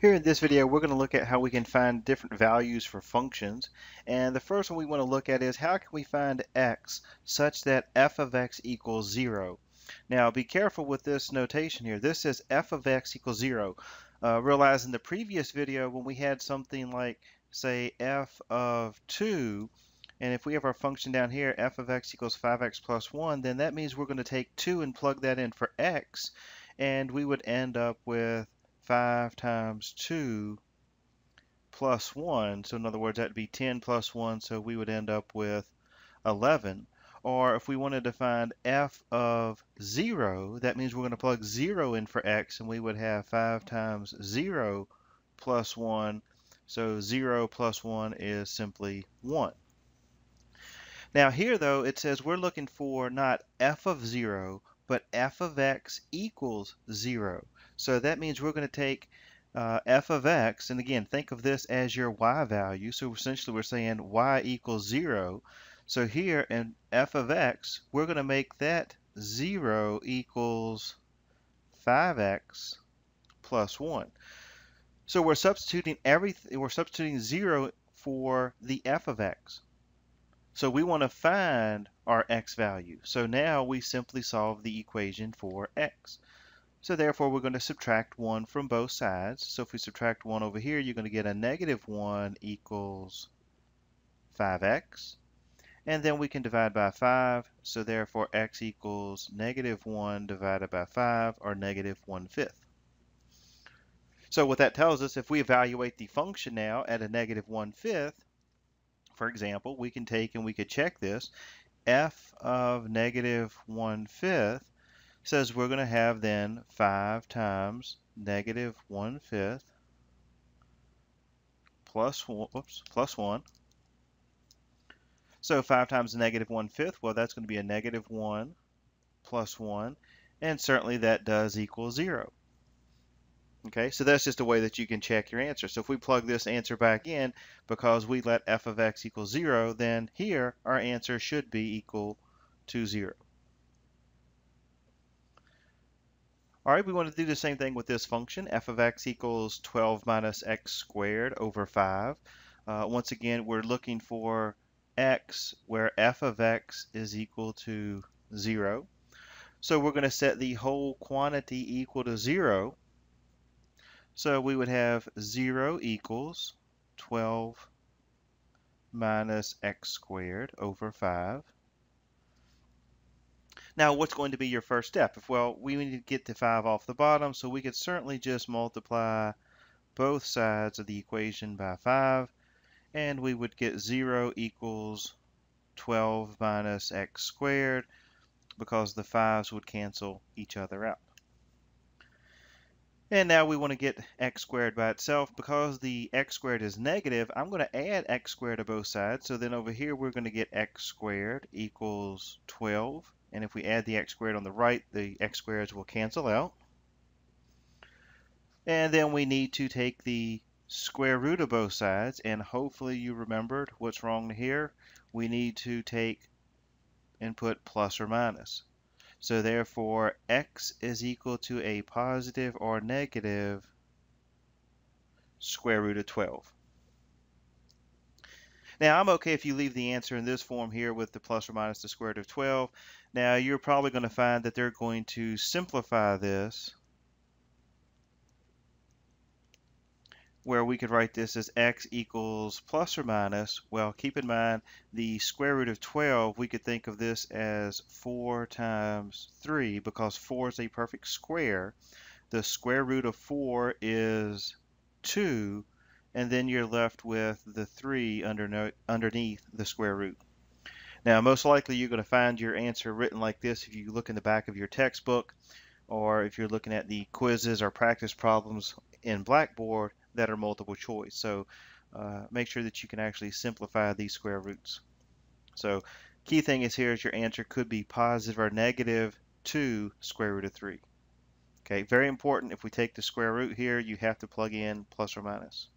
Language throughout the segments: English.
Here in this video, we're going to look at how we can find different values for functions. And the first one we want to look at is how can we find x such that f of x equals 0? Now, be careful with this notation here. This says f of x equals 0. Realize in the previous video when we had something like, say, f of 2, and if we have our function down here, f of x equals 5x plus 1, then that means we're going to take 2 and plug that in for x, and we would end up with 5 times 2 plus 1. So in other words, that would be 10 plus 1, so we would end up with 11. Or if we wanted to find f of 0, that means we're going to plug 0 in for x, and we would have 5 times 0 plus 1. So 0 plus 1 is simply 1. Now here, though, it says we're looking for not f of 0, but f of x equals 0. So that means we're going to take f of x, and again, think of this as your y value. So essentially we're saying y equals 0. So here in f of x, we're going to make that 0 equals 5x plus 1. So we're substituting everything, we're substituting 0 for the f of x. So we want to find our x value. So now we simply solve the equation for x. So therefore we're going to subtract 1 from both sides. So if we subtract 1 over here, you're going to get a negative 1 equals 5x. And then we can divide by 5. So therefore x equals negative 1 divided by 5, or negative 1/5. So what that tells us, if we evaluate the function now at a negative 1/5, for example, we can take and we could check this. F of negative 1/5 says we're going to have then 5 times negative 1/5 plus 1. So 5 times negative 1/5, well, that's going to be a negative 1 plus 1, and certainly that does equal 0. Okay, so that's just a way that you can check your answer. So if we plug this answer back in, because we let f of x equal 0, then here our answer should be equal to 0. All right, we want to do the same thing with this function. F of x equals 12 minus x squared over 5. Once again, we're looking for x where f of x is equal to 0. So we're going to set the whole quantity equal to 0. So we would have 0 equals 12 minus x squared over 5. Now, what's going to be your first step? Well, we need to get the 5 off the bottom, so we could certainly just multiply both sides of the equation by 5, and we would get 0 equals 12 minus x squared, because the 5's would cancel each other out. And now we want to get x squared by itself. Because the x squared is negative, I'm going to add x squared to both sides. So then over here, we're going to get x squared equals 12. And if we add the x squared on the right, the x squareds will cancel out. And then we need to take the square root of both sides. And hopefully you remembered what's wrong here. We need to take and put plus or minus. So therefore, x is equal to a positive or negative square root of 12. Now, I'm okay if you leave the answer in this form here with the plus or minus the square root of 12. Now, you're probably going to find that they're going to simplify this, where we could write this as x equals plus or minus. Well, keep in mind the square root of 12, we could think of this as 4 times 3, because 4 is a perfect square. The square root of 4 is 2, and then you're left with the 3 underneath the square root. Now, most likely you're going to find your answer written like this if you look in the back of your textbook, or if you're looking at the quizzes or practice problems in Blackboard that are multiple choice. So make sure that you can actually simplify these square roots. So key thing is here is your answer could be positive or negative 2 square root of 3. Okay, very important. If we take the square root here, you have to plug in plus or minus.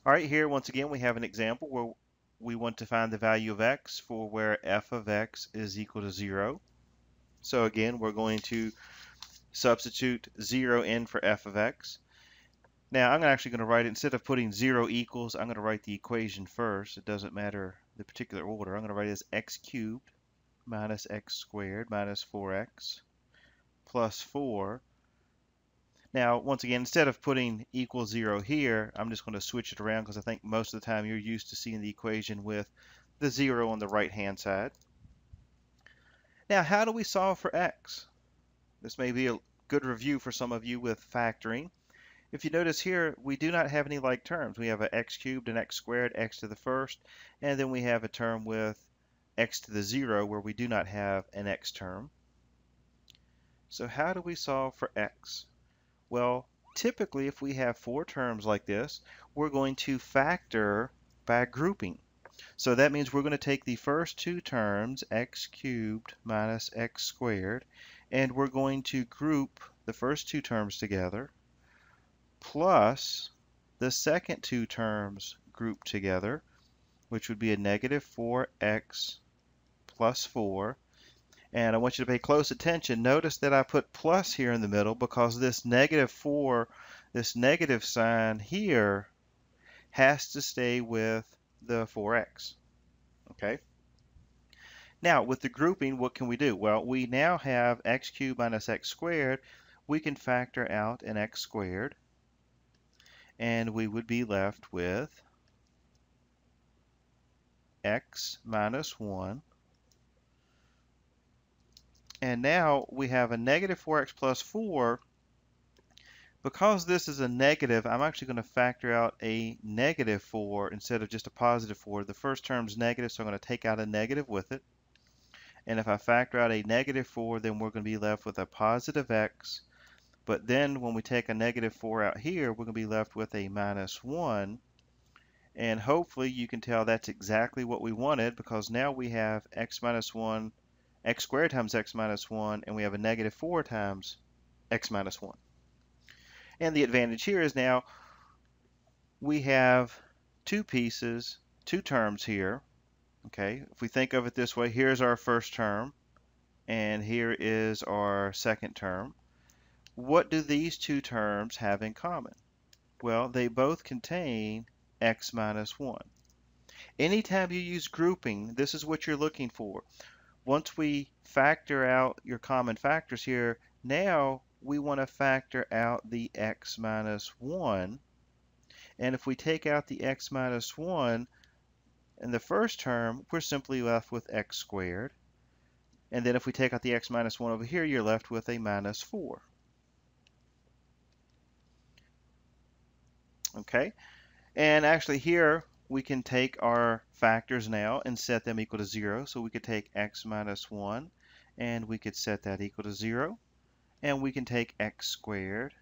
All right, here once again we have an example where we want to find the value of x for where f of x is equal to 0. So again, we're going to substitute 0 in for f of x. Now I'm actually going to write it, instead of putting 0 equals, I'm going to write the equation first. It doesn't matter the particular order. I'm going to write it as x cubed minus x squared minus 4x plus 4. Now, once again, instead of putting equals 0 here, I'm just going to switch it around because I think most of the time you're used to seeing the equation with the 0 on the right-hand side. Now, how do we solve for x? This may be a good review for some of you with factoring. If you notice here, we do not have any like terms. We have an x cubed and x squared, x to the first, and then we have a term with x to the 0 where we do not have an x term. So how do we solve for x? Well, typically if we have four terms like this, we're going to factor by grouping. So that means we're going to take the first two terms, x cubed minus x squared, and we're going to group the first two terms together plus the second two terms grouped together, which would be a negative 4x plus 4. And I want you to pay close attention. Notice that I put plus here in the middle because this negative 4, this negative sign here, has to stay with the 4x. Okay? Now, with the grouping, what can we do? Well, we now have x cubed minus x squared. We can factor out an x squared, and we would be left with x minus 1. And now we have a negative 4x plus 4. Because this is a negative, I'm actually going to factor out a negative 4 instead of just a positive 4. The first term's negative, so I'm going to take out a negative with it. And if I factor out a negative 4, then we're going to be left with a positive x. But then when we take a negative 4 out here, we're going to be left with a minus 1. And hopefully you can tell that's exactly what we wanted, because now we have x minus 1, x squared times x minus 1, and we have a negative 4 times x minus 1. And the advantage here is now we have two pieces, two terms here. Okay, if we think of it this way, here's our first term, and here is our second term. What do these two terms have in common? Well, they both contain x minus 1. Anytime you use grouping, this is what you're looking for. Once we factor out your common factors here, now we want to factor out the x minus 1. And if we take out the x minus 1 in the first term, we're simply left with x squared. And then if we take out the x minus 1 over here, you're left with a minus 4. Okay, and actually here we can take our factors now and set them equal to 0. So we could take x minus 1 and we could set that equal to 0. And we can take x squared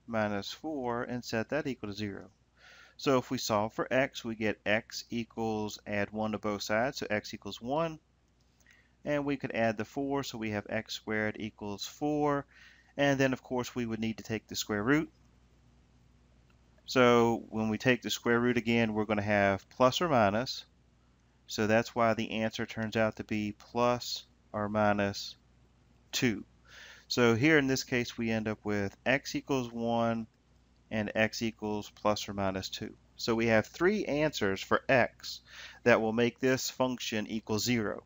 minus 4 and set that equal to 0. So if we solve for x, we get x equals, add 1 to both sides, so x equals 1. And we could add the 4, so we have x squared equals 4. And then, of course, we would need to take the square root. So when we take the square root again, we're going to have plus or minus. So that's why the answer turns out to be plus or minus 2. So here in this case, we end up with x equals 1 and x equals plus or minus 2. So we have three answers for x that will make this function equal 0.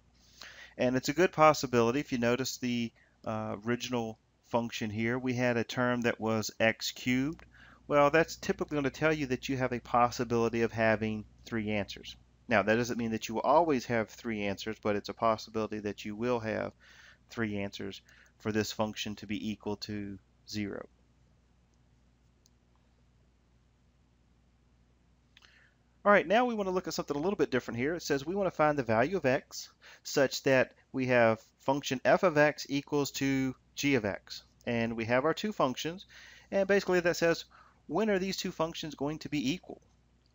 And it's a good possibility. If you notice the original function here, we had a term that was x cubed. Well, that's typically going to tell you that you have a possibility of having three answers. Now, that doesn't mean that you will always have three answers, but it's a possibility that you will have three answers for this function to be equal to 0. All right, now we want to look at something a little bit different here. It says we want to find the value of x such that we have function f of x equals to g of x. And we have our two functions, and basically that says when are these two functions going to be equal?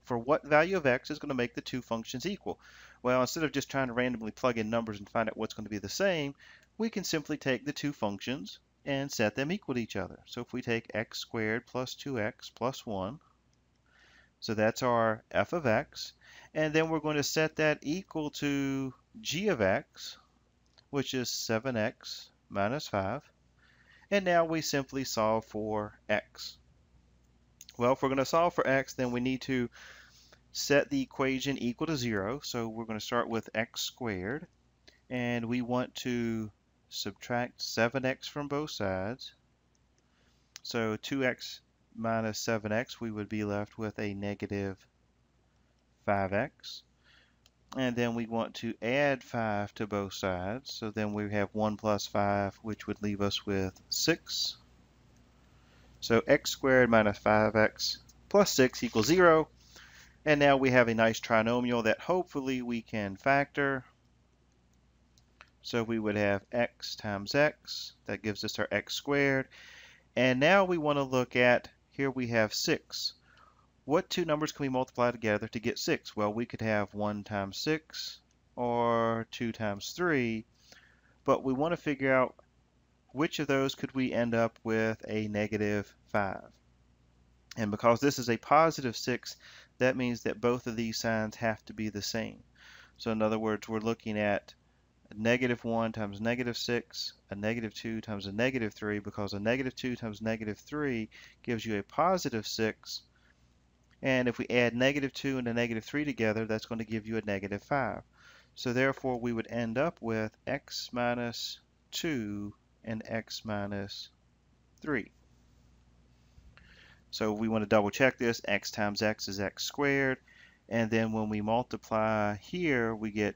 For what value of x is going to make the two functions equal? Well, instead of just trying to randomly plug in numbers and find out what's going to be the same, we can simply take the two functions and set them equal to each other. So if we take x squared plus 2x plus 1, so that's our f of x, and then we're going to set that equal to g of x, which is 7x minus 5. And now we simply solve for x. Well, if we're going to solve for x, then we need to set the equation equal to 0. So we're going to start with x squared, and we want to subtract 7x from both sides. So 2x minus 7x, we would be left with a negative 5x. And then we want to add 5 to both sides. So then we have 1 plus 5, which would leave us with 6. So x squared minus 5x plus 6 equals 0. And now we have a nice trinomial that hopefully we can factor. So we would have x times x. That gives us our x squared. And now we want to look at, here we have 6. What two numbers can we multiply together to get 6? Well, we could have 1 times 6 or 2 times 3. But we want to figure out which of those could we end up with a negative 5. And because this is a positive 6, that means that both of these signs have to be the same. So in other words, we're looking at a negative 1 times negative 6, a negative 2 times a negative 3, because a negative 2 times negative 3 gives you a positive 6. And if we add negative 2 and a negative 3 together, that's going to give you a negative 5. So therefore, we would end up with x minus 2 and x minus 3. So we want to double check this. X times x is x squared. And then when we multiply here, we get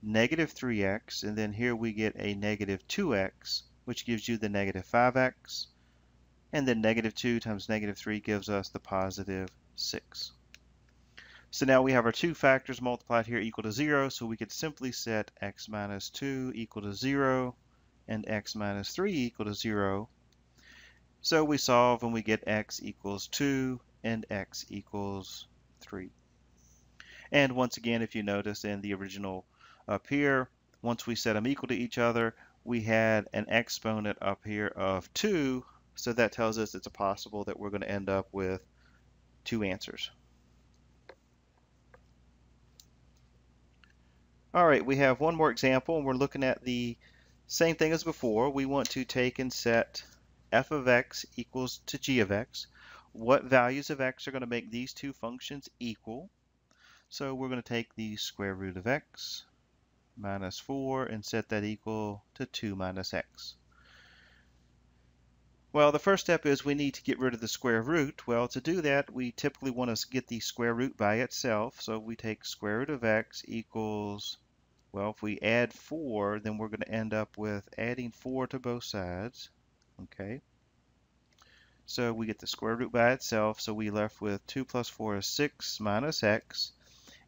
negative 3x. And then here we get a negative 2x, which gives you the negative 5x. And then negative 2 times negative 3 gives us the positive 6. So now we have our two factors multiplied here equal to 0. So we could simply set x minus 2 equal to 0 and x minus 3 equal to 0. So we solve and we get x equals 2 and x equals 3. And once again, if you notice in the original up here, once we set them equal to each other, we had an exponent up here of 2. So that tells us it's possible that we're going to end up with two answers. All right, we have one more example, and we're looking at the same thing as before. We want to take and set f of x equals to g of x. What values of x are going to make these two functions equal? So we're going to take the square root of x minus 4 and set that equal to 2 minus x. Well, the first step is we need to get rid of the square root. Well, to do that, we typically want to get the square root by itself. So we take square root of x equals, well, if we add 4, then we're going to end up with adding 4 to both sides. Okay. So we get the square root by itself. So we left with 2 plus 4 is 6 minus x.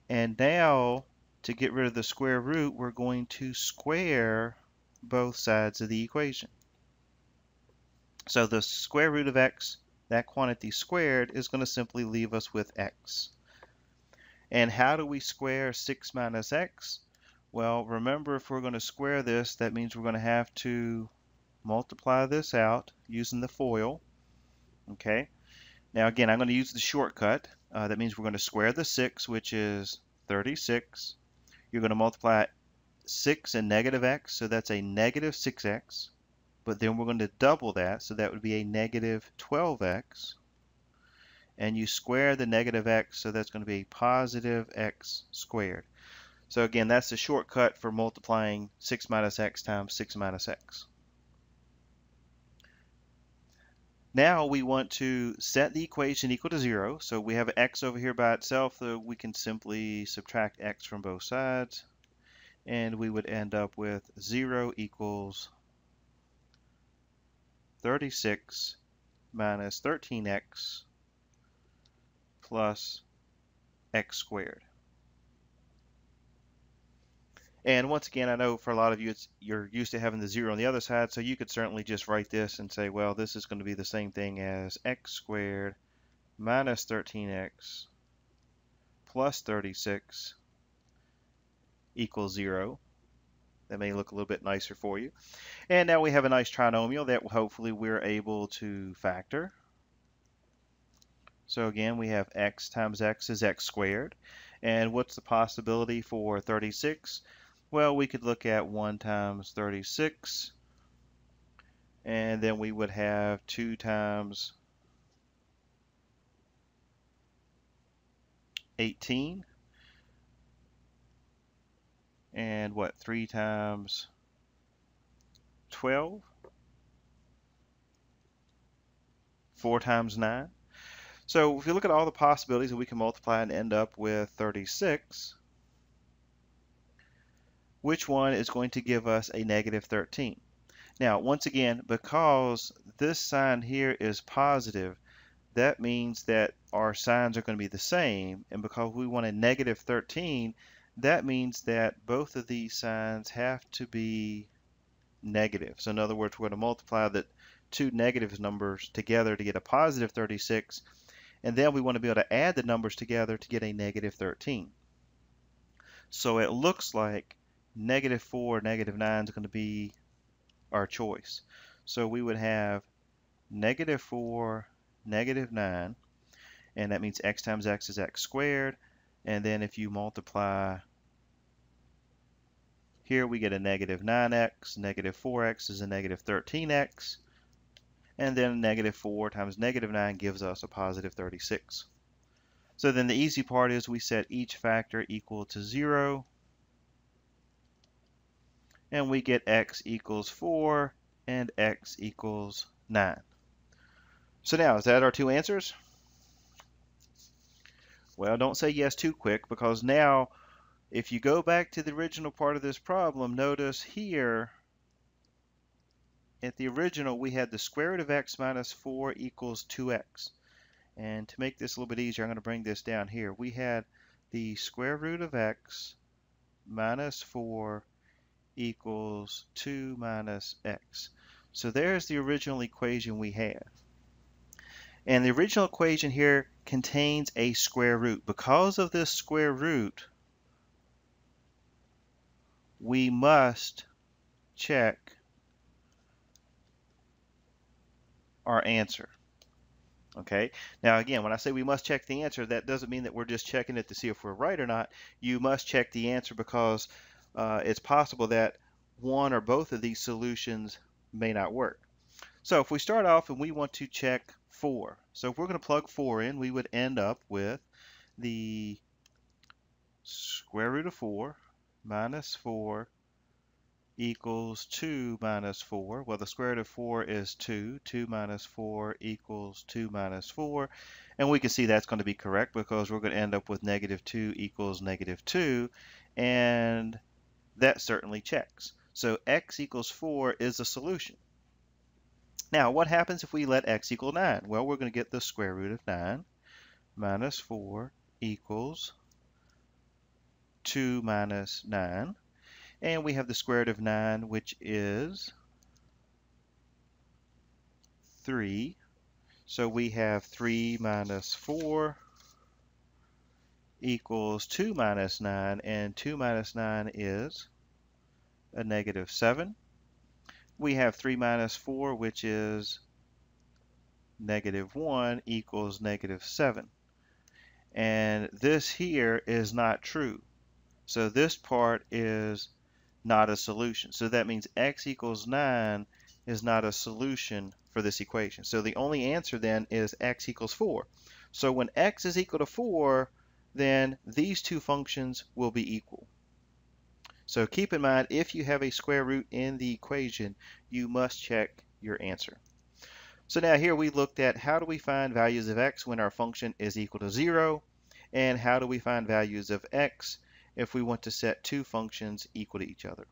And now, to get rid of the square root, we're going to square both sides of the equation. So the square root of x, that quantity squared, is going to simply leave us with x. And how do we square 6 minus x? Well, remember, if we're going to square this, that means we're going to have to multiply this out using the FOIL. Okay. Now again, I'm going to use the shortcut. That means we're going to square the 6, which is 36. You're going to multiply 6 and negative x, so that's a negative 6x. But then we're going to double that, so that would be a negative 12x. And you square the negative x, so that's going to be a positive x squared. So again, that's the shortcut for multiplying 6 minus x times 6 minus x. Now we want to set the equation equal to 0. So we have an x over here by itself, so we can simply subtract x from both sides. And we would end up with 0 equals 36 minus 13x plus x squared. And once again, I know for a lot of you, you're used to having the 0 on the other side, so you could certainly just write this and say, well, this is going to be the same thing as x squared minus 13x plus 36 equals 0. That may look a little bit nicer for you. And now we have a nice trinomial that hopefully we're able to factor. So again, we have x times x is x squared. And what's the possibility for 36? Well, we could look at 1 times 36. and then we would have 2 times 18, and what, 3 times 12, 4 times 9. So if you look at all the possibilities that we can multiply and end up with 36, which one is going to give us a negative 13? Now, once again, because this sign here is positive, that means that our signs are going to be the same, and because we want a negative 13, that means that both of these signs have to be negative. So in other words, we're going to multiply the two negative numbers together to get a positive 36, and then we want to be able to add the numbers together to get a negative 13. So it looks like negative 4, negative 9 is going to be our choice. So we would have negative 4, negative 9, and that means x times x is x squared, and then if you multiply here, we get a negative 9x, negative 4x is a negative 13x, and then negative 4 times negative 9 gives us a positive 36. So then the easy part is we set each factor equal to 0, and we get x equals 4 and x equals 9. So now, is that our two answers? Well, don't say yes too quick, because now if you go back to the original part of this problem, notice here at the original we had the square root of x minus 4 equals 2x. And to make this a little bit easier, I'm going to bring this down here. We had the square root of x minus 4 equals 2 minus x. So there's the original equation we had. And the original equation here contains a square root. Because of this square root, we must check our answer. Okay, now again, when I say we must check the answer, that doesn't mean that we're just checking it to see if we're right or not. You must check the answer because it's possible that one or both of these solutions may not work. So if we start off and we want to check 4, so if we're going to plug 4 in, we would end up with the square root of 4 minus 4 equals 2 minus 4. Well, the square root of 4 is 2. 2 minus 4 equals 2 minus 4. And we can see that's going to be correct because we're going to end up with negative 2 equals negative 2. And that certainly checks. So x equals 4 is the solution. Now, what happens if we let x equal 9? Well, we're going to get the square root of 9 minus 4 equals 2 minus 9. And we have the square root of 9, which is 3. So we have 3 minus 4 equals 2 minus 9, and 2 minus 9 is a negative 7. We have 3 minus 4, which is negative 1 equals negative 7. And this here is not true. So this part is not a solution. So that means x equals 9 is not a solution for this equation. So the only answer then is x equals 4. So when x is equal to 4, then these two functions will be equal. So keep in mind, if you have a square root in the equation, you must check your answer. So now here we looked at how do we find values of x when our function is equal to 0, and how do we find values of x if we want to set two functions equal to each other.